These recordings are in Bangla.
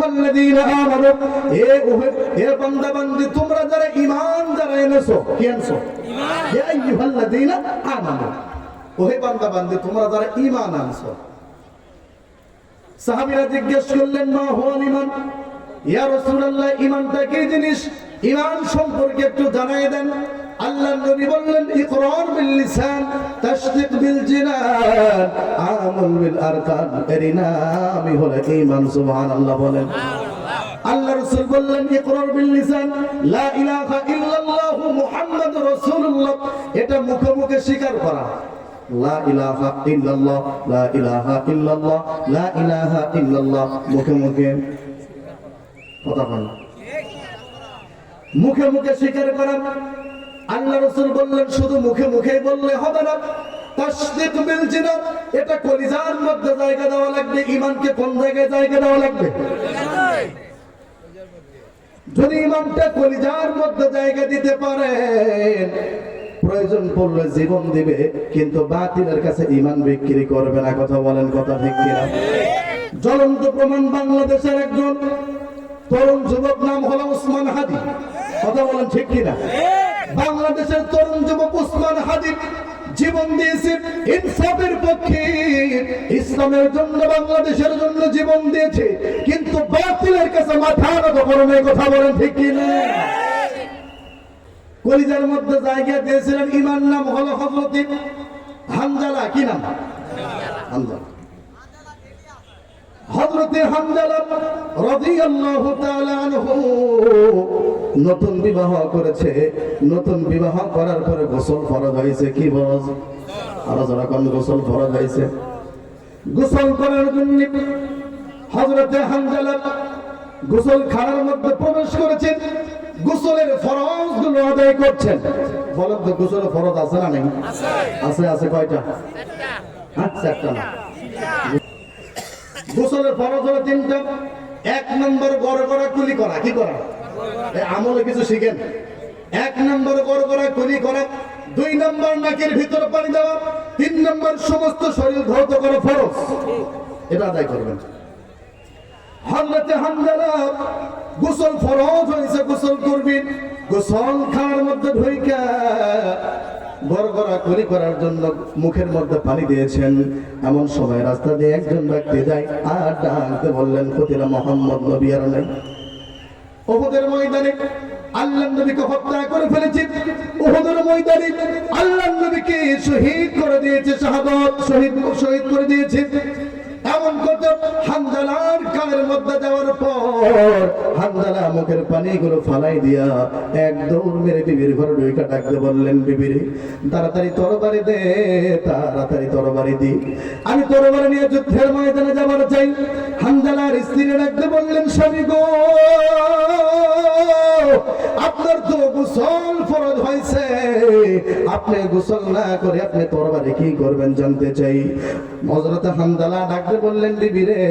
আইয়ুহাল্লাযীনা আমানু, হে বান্দা বান্দি তোমরা যারা ঈমান যারা এনেছো, কি আনছো? ঈমান। হে আইয়ুহাল্লাযীনা আমানু, ওহে বান্দা বান্দি তোমরা যারা ঈমান আনছো। সাহাবীরা জিজ্ঞেস করলেন মা হুয়াল ঈমান, ইয়া রাসূলুল্লাহ ঈমানটা কি জিনিস? ঈমান সম্পর্কে একটু জানাই দেন। আল্লাহর নবী বললেন ইকরার বিল লিসান, তাসদীক বিল জিনান, আমাল বিল আরকান। এর নামই হলো ঈমান। সুবহানাল্লাহ বলেন। আল্লাহ রাসূল বললেন ইকরার বিল লিসান, লা ইলাহা ইল্লাল্লাহ মুহাম্মাদুর রাসূলুল্লাহ, এটা মুখে মুখে স্বীকার করা। লা ইলাহা ইল্লাল্লাহ, লা ইলাহা ইল্লাল্লাহ, লা ইলাহা ইল্লাল্লাহ, মুখে মুখে কথা বলা, মুখে মুখে স্বীকার করা। আল্লাহ রাসূল বললেন শুধু মুখে মুখে বললে হবে না, তাসদীক বিল জিনান, এটা কলিজার মধ্যে জায়গা দেওয়া লাগবে। ঈমানকে কোন জায়গায় জায়গা দেওয়া লাগবে? যদি ঈমানটা কলিজার মধ্যে জায়গা দিতে পারেন, প্রয়োজন পড়লে জীবন দিবে, কিন্তু বাতিলের কাছে ঈমান বিক্রি করবে না। কথা বলেন, কথা ঠিক কিনা? জ্বলন্ত প্রমাণ বাংলাদেশের একজন তরুণ যুবক, নাম হলো ওসমান হাদি। কথা বলেন ঠিক কিনা? বাংলাদেশের তরুণ যুবক ওসমান হাদি জীবন দিয়েছে ইনসাফের পক্ষে, ইসলামের জন্য, বাংলাদেশের জন্য জীবন দিয়েছে, কিন্তু বাতিলের কাছে মাথা নত করে নাই। কথা বলেন ঠিক কিনা? কলিজার মধ্যে জায়গা দিয়েছিলেন। ঈমান নাম হলো হযরত হানজালা। কি নাম? হানজালা। হযরত হানজালা রাদিয়াল্লাহু তাআলা আনহু নতুন বিবাহ করেছে। নতুন বিবাহ করার পরে গোসল ফরজ হয়েছে। কি ফরজ? আর যারা কোন গোসল ফরজ হয়েছে, গোসল করার জন্য হযরত হানজালা গোসলখানার মধ্যে প্রবেশ করেছেন। গোসলের ফরজ গুলো আদায় করছেন। বলেন তো গোসলের ফরজ আছে না নেই? আছে। আছে কয়টা? চারটা না। গোসলের ফরজ হলো তিনটা। এক নম্বর গড় করা, কুলি করা। কি করা? আমলে কিছু শিখেন। এক নম্বর গড় করা, কুলি করা। দুই নম্বর নাকের ভিতর পানি দেওয়া। তিন নম্বর সমস্ত শরীর ধৌত করা ফরজ। এটা আদায় করবেন। হযরত হানজালা গোসল ফরজ হয়েছে, গোসল করবেন। গোসল খাওয়ার মধ্যে ঢুইকা গড়গড়া কুলি করার জন্য মুখের মধ্যে পানি দিয়েছেন। এমন সময় রাস্তা দিয়ে একজন ব্যক্তি যায়, আর ডাকতে বললেন কতিরা মুহাম্মদ নবী আর নাই। উহুদের ময়দানে আল্লাহর নবীকে হত্যা করে ফেলেছে। উহুদের ময়দানে আল্লাহর নবীকে শহীদ করে দিয়েছে, শাহাদাত শহীদ করে দিয়েছে। এমন কথা হানজালার কানের মধ্যে যাওয়ার পর হানজালা মুখের পানিগুলো ফালাই দিয়া এক দৌড় মেরে বিবির ঘরে ঢুকে ডাকতে বললেন, বিবিরে তাড়াতাড়ি তরবারি দে, তাড়াতাড়ি তরবারি দি, আমি তরবারি নিয়ে যুদ্ধের ময়দানে যাবার চাই। হানজালার স্ত্রী ডাকতে বললেন, স্বামী গো, আপনার তো গোসল ফরজ হয়েছে, আপনি গোসল না করে আপনি তরবারি কি করবেন জানতে চাই। হযরত হানজালা ডাকতে বললেন, বিবি রে,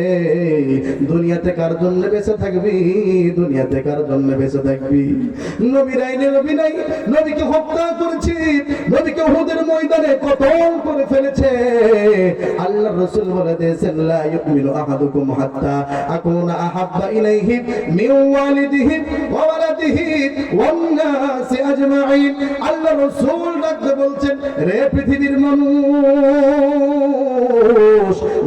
দুনিয়াতে কার জন্য বেঁচে থাকবি? দুনিয়াতে কার জন্য বেঁচে থাকবি? নবীর আইনে নবী নাই, নবীকে হত্যা করেছি, নবীকে উহুদের ময়দানে কতল করে ফেলেছে। আল্লাহর রাসূল বলে দিয়েছেন, লা ইউমিনু আহাদুকুম হাত্তা আকুনা আহাব্বা ইলাইহি মিন ওয়ালিদিহি ওয়া ওয়ালাদিহি ওয়ান নাসি আজমাইন। আল্লাহর রাসূল ডাকতে বলছেন, রে পৃথিবীর মানুষ,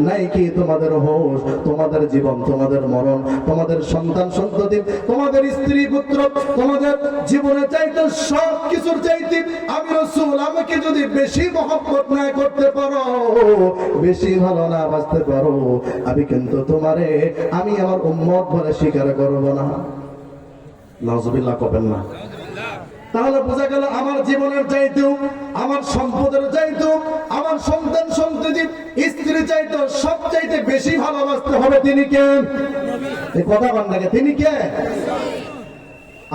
নাই কি তোমাদের হোশ, তোমাদের জীবন, তোমাদের মরণ, তোমাদের সন্তান সন্ততি, তোমাদের স্ত্রী পুত্র, তোমাদের জীবনে চাইতে সব কিছুর চাইতে আমি রাসূল আমাকে যদি বেশি মহব্বত না করতে পারো, বেশি ভালো না বাঁচতে পারো, আমি কিন্তু তোমারে আমি আমার উম্মত বলে স্বীকার করব না। নাউজুবিল্লাহ করবেন না। তাহলে বোঝা গেল আমার জীবনের চাইতেও, আমার সম্পদের চাইতেও, আমার সন্তান সন্ততি স্ত্রী চাইতেও সব চাইতে বেশি ভালোবাসতে হবে তিনি কে? এই কথা বলেন না, তিনি কে?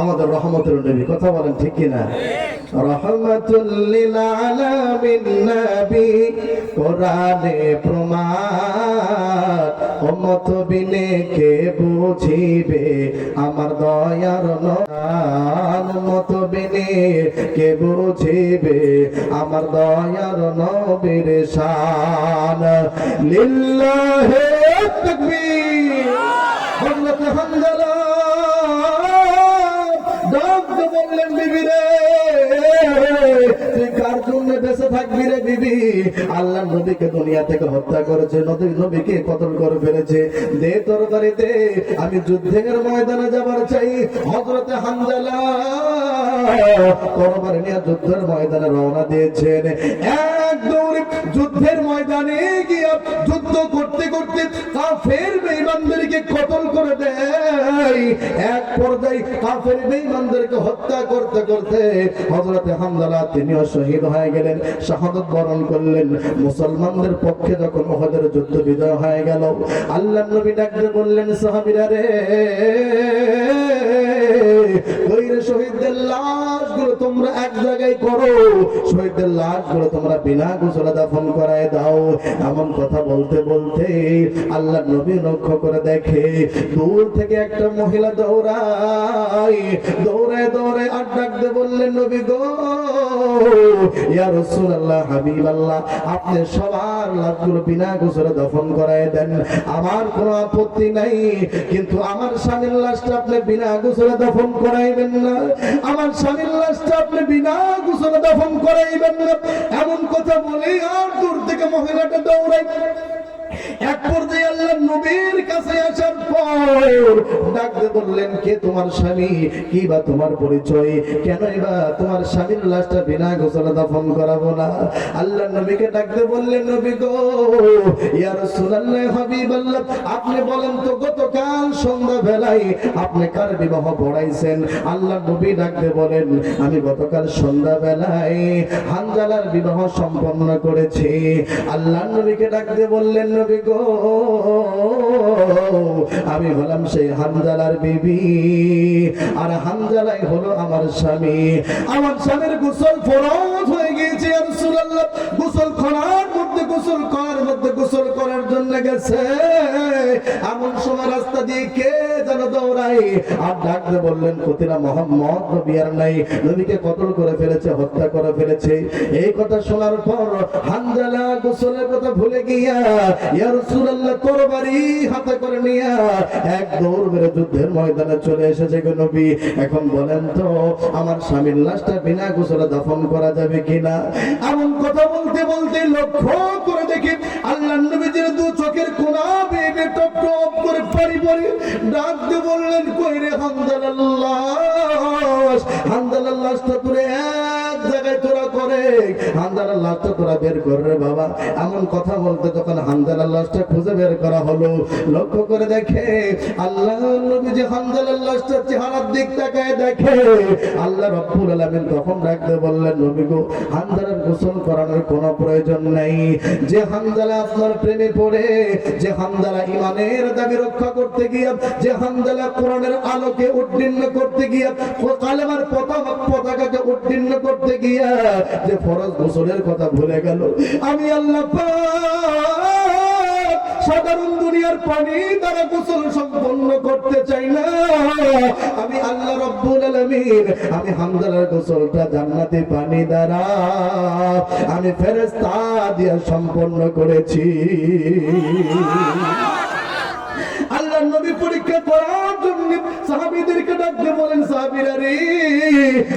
আমাদের রহমতের নবী। কথা বলেন ঠিক কিনা? রহমাতুল লিল আলামিন নবী, কোরআনে প্রমাণ, উম্মত বিনে কে বুঝিবে আমার দয়ার নাম, উম্মত বিনে কে বুঝিবে আমার দয়ার নবীর শান। লিল্লাহি তাকবীর। হযরত বিবি আল্লাহ নবীকে দুনিয়া থেকে হত্যা করেছে, নবীকে কতল করে ফেলেছে। দে তরবারিতে, আমি যুদ্ধের ময়দানে যাবার চাই। হযরতে হামজালা তরবারি নিয়ে যুদ্ধের ময়দানে রওনা দিয়েছেন। এক দৌড়ে যুদ্ধের ময়দানে গিয়ে যুদ্ধ করতে করতে কাফের বেঈমানদেরকে কতল করে দেয়। এক পর্যায়ে কাফের বেঈমানদেরকে হত্যা করতে করতে হযরতে হামজালা তিনিও শহীদ হয়ে গেলেন, শাহাদাত বরণ করলেন। মুসলমানদের পক্ষে যখন উহুদের যুদ্ধ বিজয় হয়ে গেল, আল্লাহর নবী ডাকতে বললেন, সাহাবীরা রে, ওই শহীদদের লাশগুলো তোমরা এক জায়গায় করো, শহীদদের লাশগুলো তোমরা বিনা গোসলে দাফন করায় দাও। এমন কথা বলতে বলতে আল্লাহর নবী লক্ষ্য করে দেখে দূর থেকে একটা মহিলা দৌড়ায় দৌড়ে আর ডাকতে বললেন, নবী গো, ইয়া রাসূলুল্লাহ, হাবিবাল্লাহ, আপনি সবার লাশগুলো বিনা গোসলে দাফন করায় দেন, আমার কোনো আপত্তি নাই, কিন্তু আমার স্বামীর লাশটা আপনি বিনা গোসলে দাফন করাইবেন না, আমার স্বামীর লাশটা আপনি বিনা গোসলে দাফন করাইবেন না। এমন কথা বলে আর দূর থেকে মহিলাটা দৌড়ায়। এক পর্যায়ে আল্লাহর নবীর কাছে আসার পর ডাকতে বললেন, কে তোমার স্বামী, কি বা তোমার পরিচয়, কেনই বা তোমার স্বামীর লাশটা বিনা গোসলে দাফন করাবো না? আল্লাহর নবীকে ডাকতে বললেন, নবী গো, ইয়া রাসূলুল্লাহ, হাবিবাল্লাহ, আপনি বলেন তো গতকাল সন্ধ্যা বেলায় আপনি কার বিবাহ পড়াইছেন? আল্লাহর নবী ডাকতে বলেন, আমি গতকাল সন্ধ্যা বেলায় হানজালার বিবাহ সম্পন্ন করেছি। আল্লাহর নবীকে ডাকতে বললেন, নবী গো, আমি হলাম সেই হানজালার বিবি, আর হানজালাই হলো আমার স্বামী। আমার স্বামীর গোসল ফরজ হয়ে গিয়েছে ইয়া রাসূলুল্লাহ। গোসল করার মধ্যে গোসল করার জন্য গেছে, এমন সময় রাস্তা দিয়ে কে যেন দৌড়ায় আর ডাকতে বললেন, কতিরা মুহাম্মদ নবী আর নাই, নবীকে কতল করে ফেলেছে, হত্যা করে ফেলেছে। এই কথা শোনার পর হানজালা গোসলের কথা ভুলে গিয়া ইয়া রাসূলুল্লাহ তরবারি হাতে করে নিয়া এক দৌড় মেরে যুদ্ধের ময়দানে চলে এসেছে গো নবী। এখন বলেন তো, আমার স্বামীর লাশটা বিনা গোসলে দাফন করা যাবে কিনা? এমন কথা বলতে বলতে লক্ষ্য করে দেখি আল্লাহর নবীর দু চোখের কোনা বেয়ে টপ টপ করে পানি পড়ে। ডাকতে বললেন, কই রে হানজালার লাশ, হানজালার লাশটা তুলে এক জায়গায় তোরা করে, হানজালার লাশটা তোরা বের কর রে বাবা। এমন কথা বলতে যখন হানজালার লাশটা খুঁজে বের করা হলো, লক্ষ্য করে দেখে আল্লাহর নবী যে হানজালার লাশটার চেহারার দিক তাকায় দেখে, আল্লাহ রাব্বুল আলামিন তখন ডাকতে বললেন, নবী গো, হানজালার গোসল করানোর কোনো প্রয়োজন নাই। যে হানজালা আপনার প্রেমে পড়ে, যে হানজালা ইমানের দাবি রক্ষা করতে গিয়া, যে হানজালা কোরআনের আলোকে উদ্দীর্ণ করতে গিয়া, কালেমার পতাকাকে উদ্দীর্ণ করতে গিয়া যে ফরজ গোসলের কথা ভুলে গেল, আমি আল্লাহ পাক সাধারণ দুনিয়ার পানি দ্বারা গোসল সম্পন্ন করতে চাই না। আমি আল্লাহ রাব্বুল আলামিন, আমি হানজালার গোসলটা জান্নাতি পানি দ্বারা আমি ফেরেশতা দিয়ে সম্পন্ন করেছি। আল্লাহর নবী পরীক্ষা করার জন্য সাহাবীদেরকে ডাকতে বলেন, সাহাবীরা রে,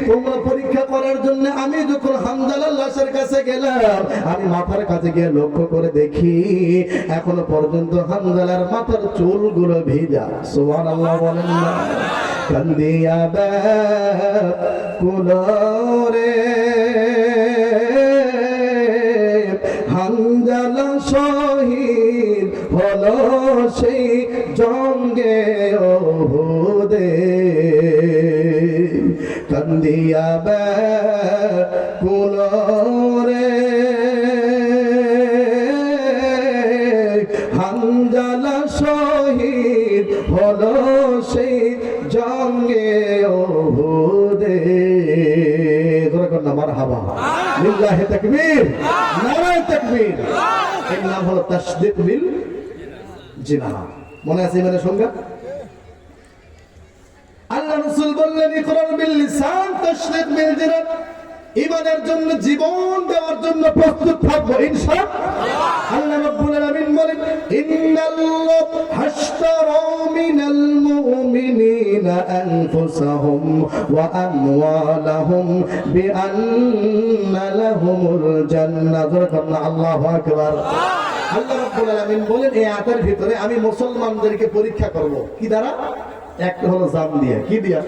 তোমরা পরীক্ষা করার জন্য আমি যখন হানজালার লাশের কাছে গেলাম, আমি মাথার কাছে গিয়ে লক্ষ্য করে দেখি এখনো পর্যন্ত হানজালার মাথার চুলগুলো ভিজা। সুবহানাল্লাহ বলেন না? কান্দিয়া কুলরে হানজালা শহীদ হলো সেই জঙ্গে ওহুদে, কান্দিয়া কুলরে হানজালা শহীদ হলো সেই জঙ্গে ওহুদে। মারহাবা, লিল্লাহি তাকবীর, নারায়ে তাকবীর। এর নাম হলো তাসদীক বিল জিনাহ। মনে আছে ইমানের সংজ্ঞা? আল্লাহ রাসূল বললেন, ইকরার বিল লিসান তাসদীক বিল জিনাহ। ইমানের জন্য জীবন দেওয়ার জন্য প্রস্তুত থাকবো ইনশাআল্লাহ। আল্লাহ রাব্বুল আলামিন বলেন, ইন্নাল্লাহ হাশতারা মিনাল মুমিনিন মুমিনিনা আনফুসাহুম ওয়া আমওয়ালাহুম বিআন্না লাহুমুল জান্নাহ। আল্লাহু আকবার। আল্লাহ রাব্বুল আলামিন বলেন এই আয়াতের ভিতরে আমি মুসলমানদেরকে পরীক্ষা করব কি দ্বারা? একটা হলো জান দিয়া, কি দিয়া?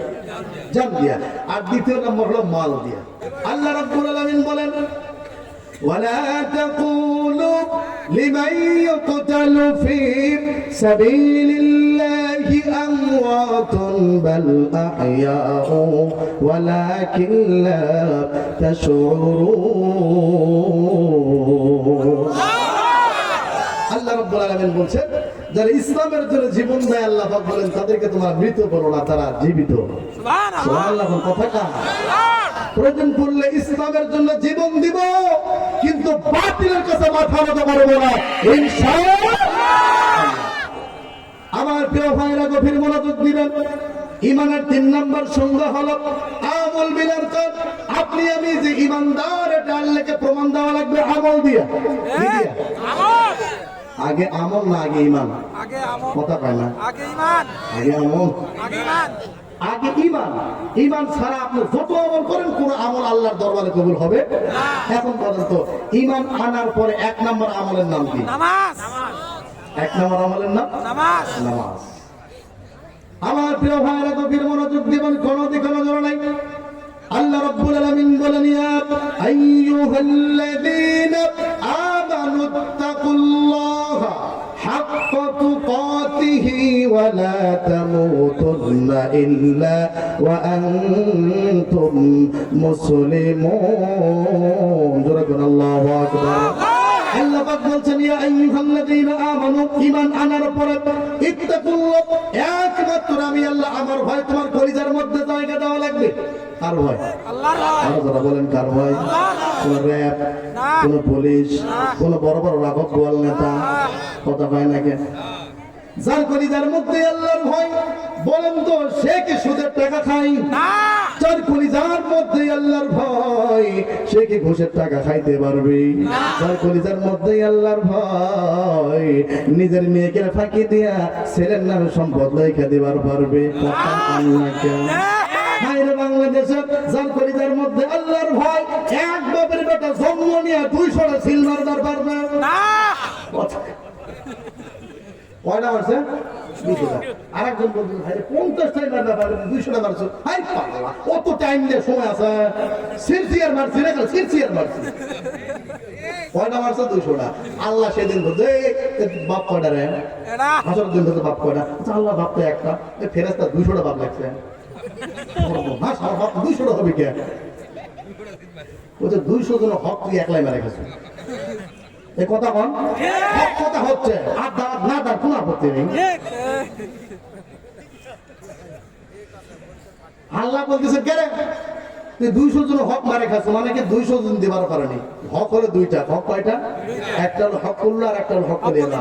জান দিয়া। আর দ্বিতীয় নম্বর হলো মাল দিয়া। আল্লাহ রাব্বুল আলামিন বলেন ওয়ালা তাকুলু লিমান ইউকতালু ফি সাবিলিল্লাহি আমওয়াতুন বাল আহইয়াউ ওয়ালাকিন লা তাশউরুন। আল্লাহ রাব্বুল আলামিন বলেন যারা ইসলামের জন্য জীবন দেয় আল্লাহ পাক বলেন তাদেরকে তোমরা মৃত বলো না, তারা জীবিত। সুবহানাল্লাহ। কথাটা প্রয়োজন পড়লে ইসলামের জন্য জীবন দিব, কিন্তু বাতিলের কাছে মাথা নত করব না ইনশাআল্লাহ। আমার প্রিয় ভাইরা গভীর মনোযোগ দিবেন। ঈমানের ৩ নম্বর সংজ্ঞা হলো আমল বিল আরকান। আপনি আমি যে ঈমানদার এটা আল্লাহকে প্রমাণ দেওয়া লাগবে আমল দিয়া। কি দিয়া? আমল। আগে আমল না আগে ঈমান? আগে আমল। কথা কয় না? আগে ঈমান। আগে আমল। আগে ঈমান। আগে ঈমান। ঈমান ছাড়া আপনি যত আমল করেন কোন আমল আল্লাহর দরবারে কবুল হবে না। এখন বলেন তো ঈমান আনার পরে ১ নম্বর আমলের নাম কি? নামাজ। ১ নম্বর আমলের নাম নামাজ। নামাজ। আমার প্রিয় ভাইরা গভীর মনোযোগ দিবেন, কোন দিকে নজর নাই। আল্লাহ রাব্বুল আলামিন বলেন ইয়া আইয়ুহাল্লাযীনা আমানুত্তাকুল্লাহা হাক্কা তুকাতিহি ওয়া লা তামুতুন্না ইল্লা ওয়া আনতুম মুসলিমুন। জোরে বলুন আল্লাহু আকবার। আল্লাহ পাক বলছেন ইয়া আইয়ুহাল্লাযীনা আমানু, ঈমান আনার পরে ইত্তাকুল্লাহ, একমাত্র আমি আল্লাহ আমার ভয় তোমার কলিজার মধ্যে জায়গা দেওয়া লাগবে। কার ভয়? আল্লাহর ভয়। আপনারা বলেন কার ভয়? কোন র‍্যাব, কোন পুলিশ, কোন বড় বড় রাঘব গোয়াল নেতা কথা হয় নাকি? যার কলিজার মধ্যে আল্লাহর ভয়, বলেন তো সে কি সুদের টাকা খায়? না। যার কলিজার মধ্যে আল্লাহর ভয় সে কি ঘুষের টাকা খাইতে পারবে? না। যার কলিজার মধ্যে আল্লাহর ভয় নিজের মেয়েকে ফাঁকি দিয়া ছেলের নামে সম্পদ লেখা দিবার পারবে? কথা আল্লাহকে। হায়রে বাংলাদেশে যার কলিজার মধ্যে আল্লাহর ভয় এক বাপের বেটা জন্ম নিয়ে 200টা সিল মারবার পারবে না। কয়টা মারছে? 200টা। আরেকজন বলছেন ভাই 50টাই মারতে পারবে, 200টা মারছো। হাই পাগলা, কত টাইম দিয়ে সময় আছে? সিরসিয়ার মারছি রে, সিরসিয়ার মারছি। কয়টা মারছে? 200টা। আল্লাহ সেদিন বলছে বাপ কয়টা রে? এটা হাসর দিন বলছে বাপ কয়টা? আল্লাহ বাপ তো একটা, এই ফেরেশতা 200টা বাপ লাগছে। না সারা বাপ 200টা হবে কে? বলছে 200 জন হক তুই একলাই মারা গেছে। এই কথা বল, হক কথা হচ্ছে আর দাঁত না দাঁত কোনো আপত্তি নেই। আল্লাহ বলতেছে কে রে তুই 200 জন হক মারে খাচ্ছ, মানে কি 200 জন দিবার পারেনি। হক হলো দুইটা। হক কয়টা? একটা হলো হক করলো আর একটা হলো হক করে না।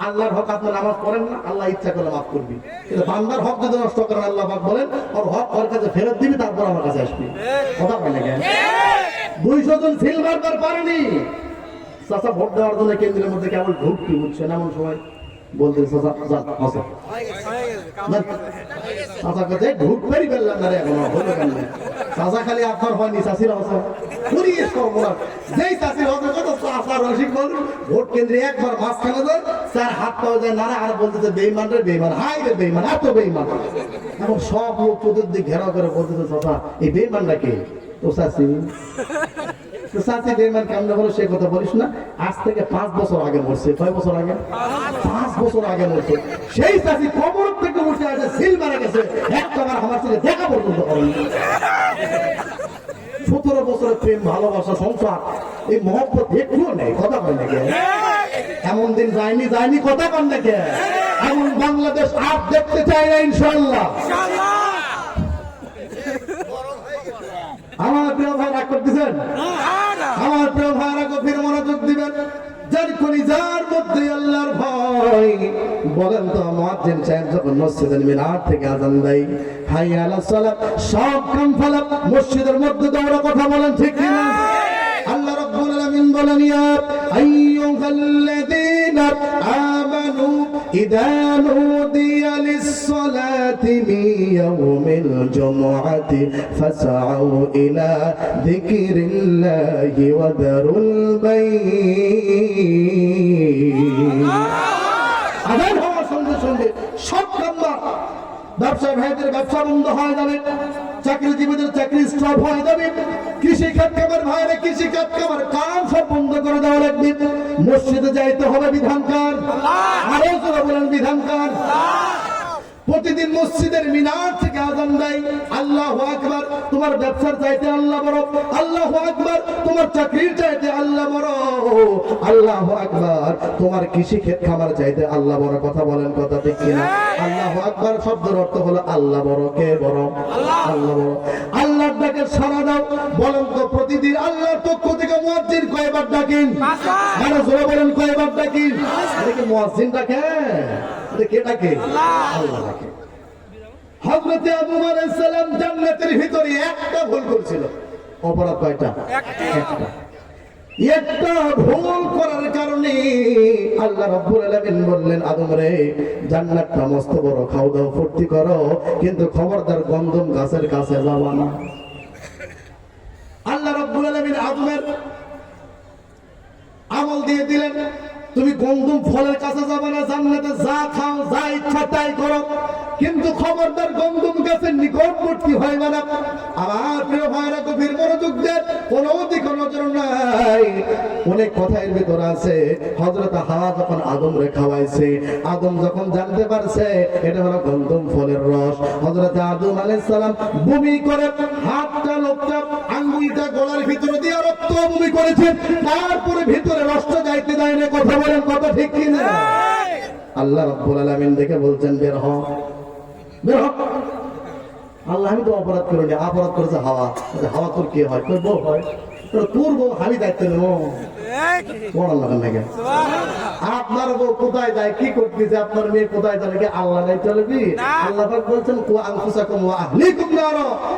আল্লাহর হক আপনি নামাজ পড়েন না, আল্লাহ ইচ্ছা করলে মাফ করবি, কিন্তু বান্দার হক যদি নষ্ট করেন আল্লাহ পাক বলেন ওর হক ওর কাছে ফেরত দিবি, তারপর আমার কাছে আসবি। কথা বলে কেন? 200 জন সিল মারবার পারেনি। চাচা ভোট দেওয়ার জন্য কেন্দ্রের মধ্যে কেবল ঢুকতে বুঝছেন এমন সময় বলতে চাচা কাছে ঢুক পেরি ফেললাম না রে, এখন হলো কেন? চাচা খালি আপনার হয়নি, চাষিরা হচ্ছে পুরিয়ে সব যেই চাষির হচ্ছে কত চাষা রসিক বলুন ভোট কেন্দ্রে একবার মাঝখানে যায় স্যার হাত পাওয়া যায় নারা আর বলতেছে বেইমান রে বেইমান, হাই রে বেইমান, এত বেইমান। এখন সব লোক চতুর্দিক ঘেরাও করে বলতেছে চাচা এই বেইমানটা কে? তো চাষি চাষি বেইমান কেমন হলো সে কথা বলিস না। আজ থেকে 5 বছর আগে মরছে। কয় বছর আগে? 5 বছর আগে মরছে। সেই চাষি কবর থেকে উঠে আসে সিল মারা গেছে, একবার আমার ছেলে দেখা পর্যন্ত করেন। 17 বছরের প্রেম ভালোবাসা সংসার এই মহব্বত একটুও নেই। কথা কয় নাকি? এমন দিন যায়নি যায়নি, কথা কন নাকি? এমন বাংলাদেশ আর দেখতে চাই না ইনশাআল্লাহ। আমার প্রিয় ভাই রাগ করতেছেন? আমার প্রিয় ভাইরা গভীর মনোযোগ দিবেন। যার কলিজার মধ্যে আল্লাহর ভয়, বলেন তো মুয়াজ্জিন সাহেব যখন মসজিদের মিনার থেকে আযান দেয় হাইয়া আলাস সালাত সব কাম ফেলা মসজিদের মধ্যে দৌড়া, কথা বলেন ঠিক কি না? আল্লাহ রাব্বুল আলামিন বলেন ইয়া আইয়ুহাল্লাযীনা আমানু إذا نودي للصلاة من يوم الجمعة فاسعوا إلى ذكر الله وذروا البيع আদান হওয়ার সঙ্গে সঙ্গে সব নাম্বার ব্যবসায়ী ভাইদের ব্যবসা বন্ধ হয়ে যাবে, চাকরিজীবীদের চাকরি স্টপ হয়ে যাবে, কৃষি খাত খাবার ভাইরা কৃষি খাত খাবার কাম সব বন্ধ করে দেওয়া লাগবে। মসজিদে যাইতে হবে বিধানকার, আরো জোরে বলেন বিধানকার। প্রতিদিন মসজিদের মিনার থেকে আযান দেয়, আল্লাহু আকবার। তোমার ব্যবসার চাইতে আল্লাহ বড়, আল্লাহু আকবার। তোমার চাকরির চাইতে আল্লাহ বড়, আল্লাহু আকবার। তোমার কৃষি ক্ষেত খামার চাইতে আল্লাহ বড়। কথা বলেন, কথা ঠিক কিনা? আল্লাহু আকবার শব্দের অর্থ হলো আল্লাহ বড়। কে বড়? আল্লাহ বড়। আল্লাহর ডাকে সাড়া দাও। বলেন তো প্রতিদিন আল্লাহর পক্ষ থেকে মুয়াজ্জিন কয়বার ডাকেন? আরো জোরে বলেন, কয়বার ডাকেন? এটা কি মুয়াজ্জিন ডাকে? এটা কে ডাকে? আল্লাহ ডাকে। হযরত আদম আলাইহিস সালাম জান্নাতের ভিতরে একটা ভুল করেছিল। অপরাধ কয়টা? একটা ভুল করার কারণে আল্লাহ রাব্বুল আলামিন বললেন, আদম রে, জান্নাতটা মস্ত বড়, খাও দাও ফুর্তি করো, কিন্তু খবরদার গন্ধম গাছের কাছে যাবা না। আল্লাহ রাব্বুল আলামিন আদমের আমল দিয়ে দিলেন, তুমি গন্ধম ফলের কাছে যাবে না, জান্নাতে যা খাও যা ইচ্ছা তাই করো, কিন্তু খবরদার গন্ধম গাছের নিকটবর্তী হইবে না। আমার প্রিয় ভাইরা গভীর মনোযোগ দেন, কোন দিকে নজর নাই। অনেক কথা এর ভিতর আছে। হযরত হাওয়া যখন আদমরে খাওয়াইছে, আদম যখন জানতে পারছে এটা হলো গন্ধম ফলের রস, হযরত আদম আলাইহিস সালাম বমি করে হাতটা লোকটা আঙ্গুলটা গলার ভিতরে দিয়ে রক্ত বমি করেছেন, তারপরে ভিতরে রসটা যাইতে দেয় না। কথা বলেন, কথা ঠিক কিনা? আল্লাহ রাব্বুল আলামিন দেখে বলছেন, বের হ, বের হ। আল্লাহ, আমি তো অপরাধ করিনি, অপরাধ করেছে হাওয়া। হাওয়া তোর কি হয়? তোর বউ হয়, তোর বউ আমি দায়িত্ব নেব। আপনার বউ কোথায় যায়, কি করতেছে, আপনার মেয়ে কোথায় যাবে, কি আল্লাহ দায়িত্ব নেবি? আল্লাহ পাক বলছেন,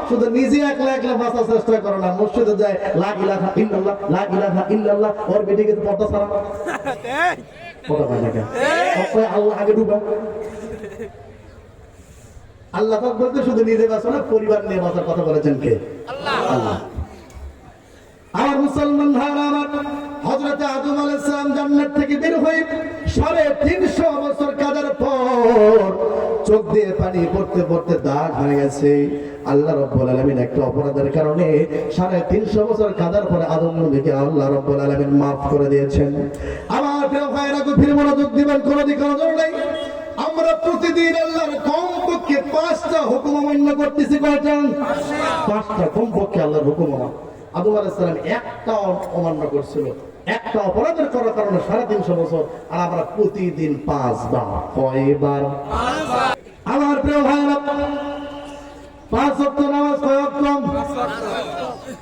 শুধু নিজে একলা একলা বাঁচার চেষ্টা করো না। মসজিদে যায়, লা ইলাহা ইল্লাল্লাহ, লা ইলাহা ইল্লাল্লাহ, ওর বেটিকে পর্দা ছাড়া কথা হয় না কেন? আল্লাহ আগে ডুবা। আল্লাহ পাক বলতে শুধু নিজে বাঁচো না, পরিবার নিয়ে বাঁচার কথা বলেছেন কে? আল্লাহ। আমার মুসলমান ভাইরা আমার, হযরত আদম আলাইহিস সালাম জান্নাত থেকে বের হয়ে 350 বছর কাটার পর চোখ দিয়ে পানি পড়তে পড়তে দাগ হয়ে গেছে। আল্লাহ রাব্বুল আলামিন একটা অপরাধের কারণে 350 বছর কাটার পরে আদম নবীকে আল্লাহ রাব্বুল আলামিন maaf করে দিয়েছেন। আমার প্রিয় ভাইরা গভীর মনোযোগ দিবেন, কোন দিকে নজর নেই। আমরা প্রতিদিন আল্লাহর কমপক্ষে 5টা হুকুম অমান্য করতেছি। কয়টা? 5টা কমপক্ষে আল্লাহর হুকুম। আদম আলাইহিস সালাম একটা অমান্য করছিল, একটা অপরাধের করার কারণে 350 বছর, আর আমরা প্রতিদিন 5 বার। কয়বার? 5 বার। আমার প্রিয় ভাইরা, 5 ওয়াক্ত নামাজ কয় ওয়াক্ত?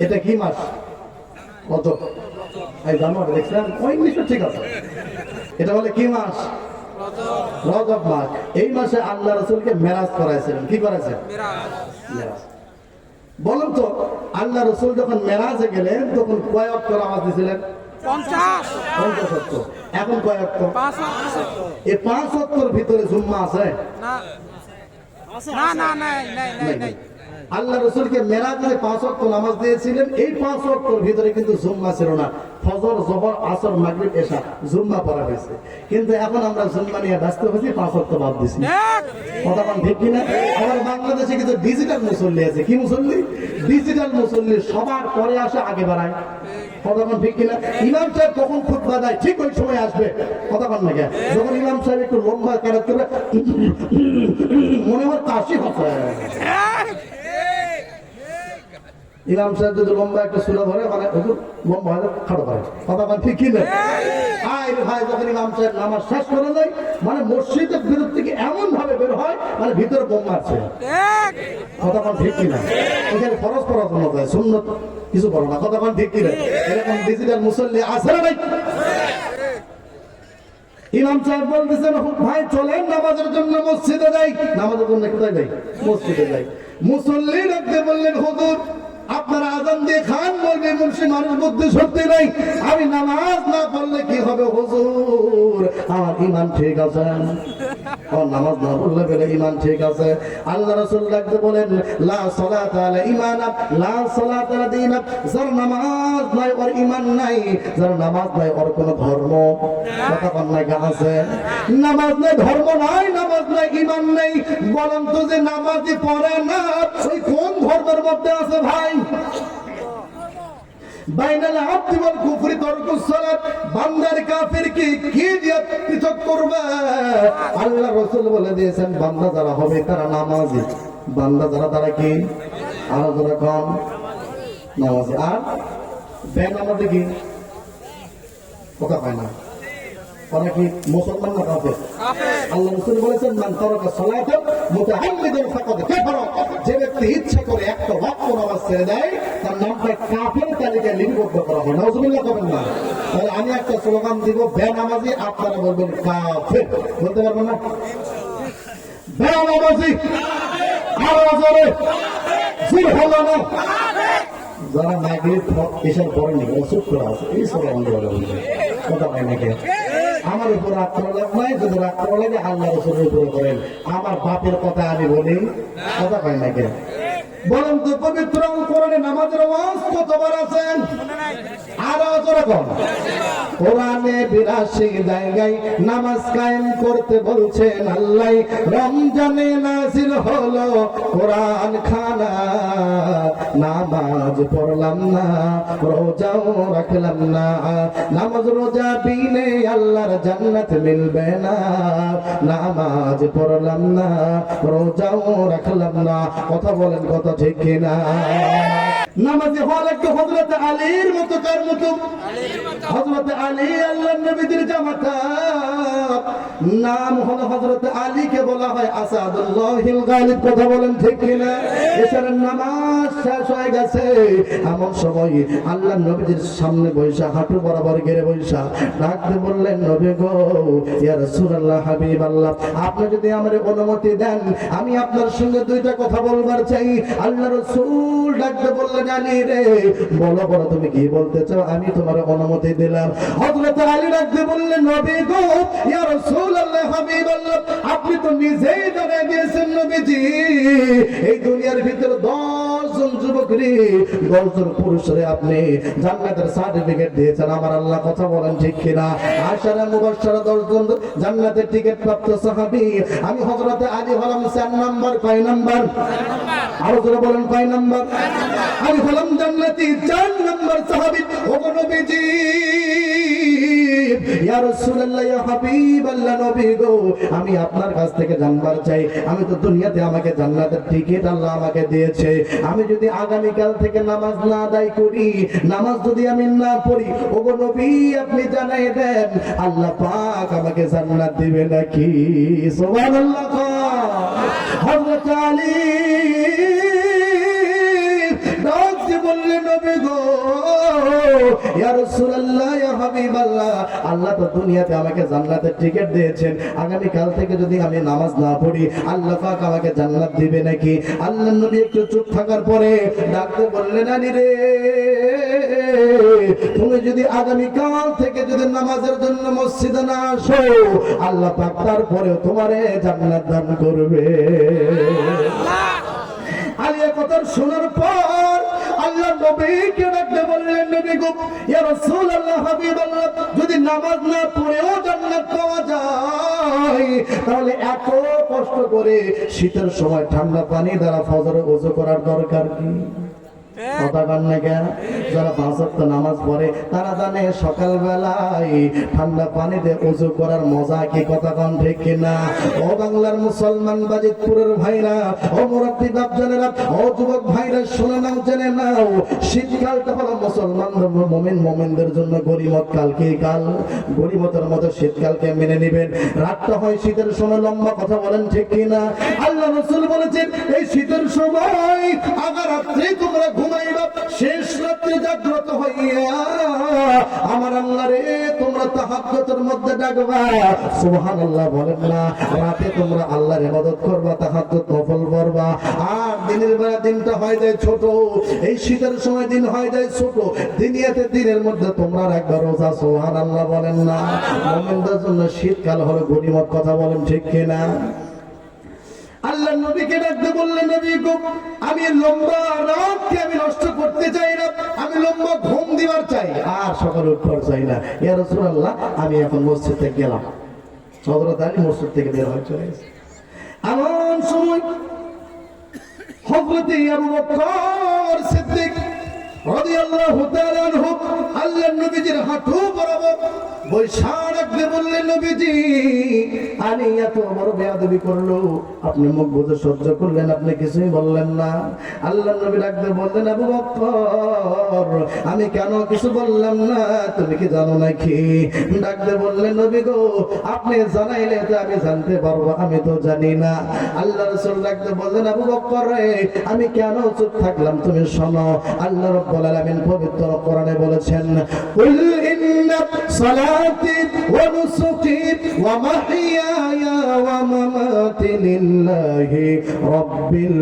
এটা কি মাস? কত? এই জানুয়ারি দেখছেন? ওই নিশ্চয় ঠিক আছে। এটা বলে কি মাস? রজব মাস। এই মাসে আল্লাহ রাসূলকে মেরাজ করাইছিলেন। কি করাইছেন? মেরাজ। বলুন তো, আল্লাহ রাসূল যখন মেরাজে গেলেন তখন কয় ওয়াক্ত নামাজ দিয়েছিলেন? 50 ওয়াক্ত। এখন কয় ওয়াক্ত? 5 ওয়াক্ত। এই 5 ওয়াক্তের ভিতরে জুম্মা আছে? না না না, নাই। আল্লাহ রাসূলকে মেরাজে 5 ওয়াক্ত নামাজ দিয়েছিলেন, এই 5 ওয়াক্তের ভিতরে কিন্তু জুম্মা ছিল না। ফজর, যোহর, আসর, মাগরিব, এশা জুম্মা পড়া হয়েছে। কিন্তু এখন আমরা জুম্মা নিয়ে ব্যস্ত হয়েছি, 5 ওয়াক্ত বাদ দিছি। কথা বলেন ঠিক কিনা? আমার বাংলাদেশে কিন্তু ডিজিটাল মুসল্লি আছে। কি মুসল্লি? ডিজিটাল মুসল্লি। সবার পরে আসে, আগে বাড়ায়। কথা বলেন ঠিক কিনা? ইমাম সাহেব কখন খুতবা দেয় ঠিক ওই সময় আসবে। কথা বলেন না কেন? যখন ইমাম সাহেব একটু লম্বা কেরাত করে মনে হয় কাশি হচ্ছে। ইমাম সাহেব যদি লম্বা একটা সূরা ধরে, মানে লম্বা হয়, খাটো করে। কথা বলেন ঠিক কিনা? ভাই যখন ইমাম সাহেব নামাজ শেষ করে দেয়, মানে মসজিদের ভিতর থেকে এমন ভাবে বের হয়, মানে ভিতরে বোম মারছে। কথা বলেন ঠিক কিনা? এখানে ফরজ পড়ার জন্য যায়, সুন্নত কিছু করো না। কথা বলেন ঠিক কিনা? এরকম ডিজিটাল মুসল্লি আছে না নাই? ইমাম সাহেব বলতেছেন, ভাই চলেন নামাজের জন্য মসজিদে যাই। নামাজের জন্য কোথায় যাই? মসজিদে যাই। মুসল্লি ডাকতে বললেন, হুজুর আপনারা আজান দিয়ে খান, বলবে মুন্সি মানুষ বুদ্ধি শক্তি নাই, আমি নামাজ না পড়লে কি হবে হুজুর, আমার ঈমান ঠিক আছে। নামাজ না পড়লে বলে ঈমান ঠিক আছে। আল্লাহ রাসূল লাগতে বলেন লা সালাতা আলা ঈমানা লা সালাতা আলা দীনা, যার নামাজ নাই ওর ঈমান নাই, যার নামাজ নাই ওর কোন ধর্ম কথা কন্যা আছে। নামাজ নাই, ধর্ম নাই, নামাজ নাই, ঈমান নাই। বলেন তো যে নামাজই পড়ে না ওই কোন ধর্মের মধ্যে আছে ভাই? বাইনাল আবদি ওয়াল কুফরি তারকুস সালাত, বান্দার কাফিরকে কি দিয়ে পৃথক করবে? আল্লাহ রাসূল বলে দিয়েছেন বান্দা যারা হবে তারা নামাজি, বান্দা যারা তারা কি আর যারা কম নামাজি, আর বেনামাজি কি কথা পায় না, ওরা কি মুসলমান না কাফের? আল্লাহ রাসূল বলেছেন মান তারাকা সালাতা মুতাআম্মিদান ফাকাদ কাফারা, যে ব্যক্তি ইচ্ছা করে একটা ওয়াক্ত নামাজ ছেড়ে দেয় তার নামটা কাফের তালিকায় লিপিবদ্ধ করা হয়। নাউজুবিল্লাহ করবেন না। তাহলে আমি একটা স্লোগান দিব, বেনামাজি, আপনারা বলবেন কাফের, বলতে পারবেন না? বেনামাজি আওয়াজ করে জির হলো না, যারা মাগরিব এশার পড়েনি ওরা চুপ করে আছে, এই স্লোগান দিয়ে বলবে কথা পায় না। কেন আমার উপর রাগ করা লাভ নাই, যদি রাগ করা লাগে আল্লাহ রাসূলের উপরে করেন, আমার বাপের কথা আমি বলি কথা পাই না। কেন বলেন তো পবিত্র কোরআনে নামাজের ওয়াজ কতবার আছেন? আরো যেরকম কোরআনে 82 জায়গায় নামাজ কায়েম করতে বলছেন আল্লাহ। রমজানে নাযিল হলো কোরআন খানা, নামাজ পড়লাম না, রোজাও রাখলাম না, নামাজ রোজা বিনে আল্লাহর জান্নাত মিলবে না, নামাজ পড়লাম না, রোজাও রাখলাম না। কথা বলেন কথা ঠিক কিনা? নামাজি হওয়া লাগবে হযরত আলীর মতো। কার মতো? হযরত আলী আল্লাহর নবীর জামাতা, নাম হলো হযরত আলীকে বলা হয় আসাদুল্লাহিল গালিব। কথা বলেন ঠিক কিনা? এশারের নামাজ শেষ হয়ে গেছে, এমন সময় আল্লাহর নবীর সামনে বৈশা হাঁটু বরাবর গেড়ে বৈশা ডাকতে বললেন নবী গো, ইয়া রাসূলুল্লাহ, হাবিবাল্লাহ, আপনি যদি আমারে অনুমতি দেন আমি আপনার সঙ্গে দুইটা কথা বলবার চাই। আল্লাহ রাসূল ডাকতে বললেন আলী রে, বলো বলো তুমি কি বলতে চাও, আমি তোমার অনুমতি দিলাম। হযরত আলী ডাকতে বললেন নবী গো, ইয়া রাসূলুল্লাহ, হাবিবাল্লাহ, আপনি তো নিজেই জানিয়ে দিয়েছেন নবীজি এই দুনিয়ার ভিতরে 10 জন যুবকরে 10 জন পুরুষরে আপনি জান্নাতের সার্টিফিকেট দিয়েছেন আমার আল্লাহ। কথা বলেন ঠিক কিনা? আশারা মুবাশশারা 10 জন জান্নাতের টিকিট প্রাপ্ত সাহাবী। আমি হযরত আলী হলাম 4 নাম্বার। কয় নাম্বার? আরো জোরে বলেন কয় নাম্বার? আমি হলাম জান্নাতি 4 নাম্বার সাহাবী। ও নবীজি, ইয়া রাসূলুল্লাহ, ইয়া হাবিবাল্লাহ, নবী গো, আমি আপনার কাছ থেকে জানবার চাই, আমি তো দুনিয়াতে আমাকে জান্নাতের টিকিট আল্লাহ আমাকে দিয়েছে, আমি যদি আগামী কাল থেকে নামাজ না আদায় করি, নামাজ যদি আমি না পড়ি, ওগো নবী আপনি জানাই দেন আল্লাহ পাক আমাকে জান্নাত দিবে নাকি? সুবহানাল্লাহ। হযরত আলী ডাকতে বললেন নবী গো, ইয়া রাসূলুল্লাহ, ইয়া হাবিবাল্লাহ, আল্লাহ তো দুনিয়াতে আমাকে জান্নাতের টিকিট দিয়েছেন, আগামী কাল থেকে যদি আমি নামাজ না পড়ি আল্লাহ পাক আমাকে জান্নাত দিবে নাকি? আল্লাহর নবী একটু চুপ থাকার পরে ডাকতে বললেন আলী রে, তুমি যদি আগামী কাল থেকে যদি নামাজের জন্য মসজিদে না আসো আল্লাহ পাক তারপরেও তোমারে জান্নাত দান করবে। আলী কথা শোনার পর আল্লাহ নবীকে ডাকতে বললেন নবী গো, ইয়া রাসূলুল্লাহ, হাবিবাল্লাহ, যদি নামাজ না পড়েও জান্নাত পাওয়া যায় তাহলে এত কষ্ট করে শীতের সময় ঠান্ডা পানি দ্বারা ফজরে ওযু করার দরকার কি? কথা বলেন না কেন? যারা 5 ওয়াক্ত নামাজ পড়ে তারা জানে সকালবেলায় ঠান্ডা পানিতে ওযু করার মজা কি। কথা কোন ঠিক কিনা? ও বাংলার মুসলমান বাজিতপুরের ভাইরা, ও মুরব্বি বাপজানেরা, ও যুবক ভাইরা, শুনে নাও, জেনে নাও, শীতকালটা হলো মুসলমানদের মুমিনদের জন্য গরিমত কাল। কি কাল? গরিমতের মতো শীতকালকে মেনে নেবেন। রাতটা হয় শীতের সময় লম্বা। কথা বলেন ঠিক কিনা? আল্লাহ রাসূল বলেছেন এই শীতের সময় আগা রাত্রে তোমরা ঘুমাইবা, শেষ রাত্রে জাগ্রত হইয়া আমার আল্লাহ রে তোমরা বলো তাহাজ্জুদের মধ্যে ডাকবা, সুবহানাল্লাহ বলেন না। রাতে তোমরা আল্লাহর ইবাদত করবা, তাহাজ্জুদ নফল পড়বা। আর দিনের বেলা দিনটা হয় যায় ছোট, এই শীতের সময় দিন হয় যায় ছোট, দিনিয়াতে দিনের মধ্যে তোমরা রাখবা রোজা, সুবহানাল্লাহ বলেন না। মুমিনদের জন্য শীতকাল হলো গনিমত, কথা বলেন ঠিক কিনা? আল্লাহ নবীকে ডাকতে বললেন, নবী গো, আমি লম্বা রাতকে আমি নষ্ট করতে চাই না, আমি লম্বা ঘুম দিবার চাই, আর সকালে উঠবার চাই না। ইয়া রাসূলুল্লাহ, আমি এখন মসজিদ থেকে গেলাম। হযরত আলী মসজিদ থেকে বের হয়ে চলে গেছে। এমন সময় হযরত আবু বকর সিদ্দিক রাদিয়াল্লাহু তাআলা আনহু আল্লাহর নবীজির হাঁটু বরাবর বৈশা রাখতে বললেন, নবীজি আলী এত বড় বেয়াদবি করলো, আপনি মুখ বুজে সহ্য করলেন, আপনি কিছুই বললেন না। আল্লাহর নবী ডাকতে বললেন, আবু বকর আমি কেন কিছু বললাম না, তুমি কি জানো নাকি? ডাকতে বললেন, নবী গো, আপনি জানাইলে তো আমি জানতে পারবো, আমি তো জানি না। আল্লাহ রাসূল ডাকতে বললেন, আবু বকর রে, আমি কেন চুপ থাকলাম, তুমি শোনো। আল্লাহ রাব্বুল আলামিন পবিত্র কোরআনে বলেছেন, কুল ইন্না সালাতি ওয়া নুসুকি ওয়া মাহইয়ায়া ওয়া মামাতি লিল্লাহি রাব্বিল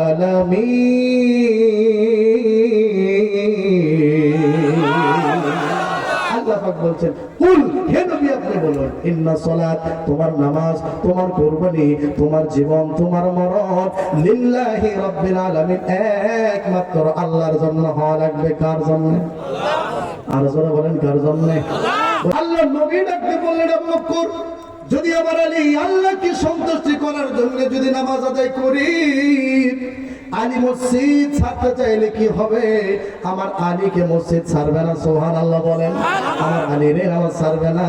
আলামিন। আল্লাহ পাক বলছেন, কুল, হে নবী আপনি বলুন, ইন্না সালাত, তোমার নামাজ, তোমার কুরবানি, তোমার জীবন, তোমার মরণ, লিল্লাহি রাব্বিল আলামিন, একমাত্র আল্লাহর জন্য হওয়া লাগবে। কার জন্য? আর যারা বলেন কার জন্য? আল্লাহ নবী ডাকতে বললেন, আবু বকর যদি আমার আলী আল্লাহকে সন্তুষ্টি করার জন্য যদি নামাজ আদায় করি, আলী মসজিদ ছাড়তে চাইলে কি হবে? আমার আলীকে মসজিদ ছাড়বে না, সুবহানাল্লাহ বলেন। আমার আলীরে নামাজ ছাড়বে না,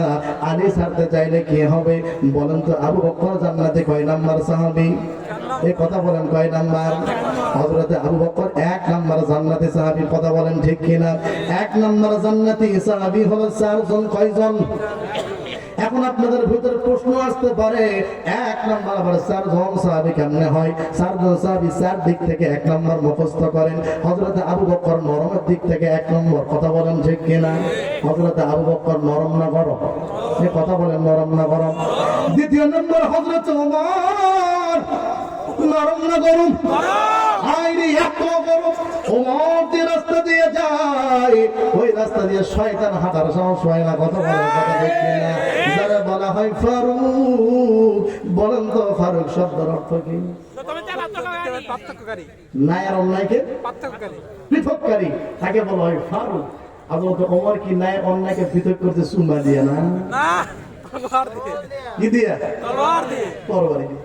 আলী ছাড়তে চাইলে কি হবে বলেন তো? আবু বকর জান্নাতে কয় নাম্বার সাহাবী? এই কথা বলেন, কয় নাম্বার? হযরত আবু বকর 1 নাম্বার জান্নাতি সাহাবী, কথা বলেন ঠিক কিনা? 1 নাম্বার জান্নাতি সাহাবী হলো 4 জন। কয়জন? এখন আপনাদের ভিতরে প্রশ্ন আসতে পারে, 1 নাম্বার আবার 4 জন সাহাবী কেমনে হয়? 4 জন সাহাবী 4 দিক থেকে 1 নাম্বার মুখস্থ করেন। হযরত আবু বকর নরমের দিক থেকে 1 নম্বর, কথা বলেন ঠিক কিনা? হযরত আবু বকর নরম না গরম? এই কথা বলেন, নরম না গরম? দ্বিতীয় নম্বর হযরত ওমর, নরম না গরম? আইরে এত গরম, ওমর যে রাস্তা দিয়ে যায়, ওই রাস্তা দিয়ে শয়তান হাঁটার সাহস হয় না, কথা বলেন, কথা ঠিক কিনা? যারা বলা হয় ফারুক, বলেন তো ফারুক শব্দের অর্থ কি? ন্যায় আর অন্যায়কে পৃথককারী, তাকে বলা হয় ফারুক। আপনার তো ওমর কি ন্যায় অন্যায়কে পৃথক করতে চুমা দিয়ে না? কি দিয়া? তরবারি দিয়ে।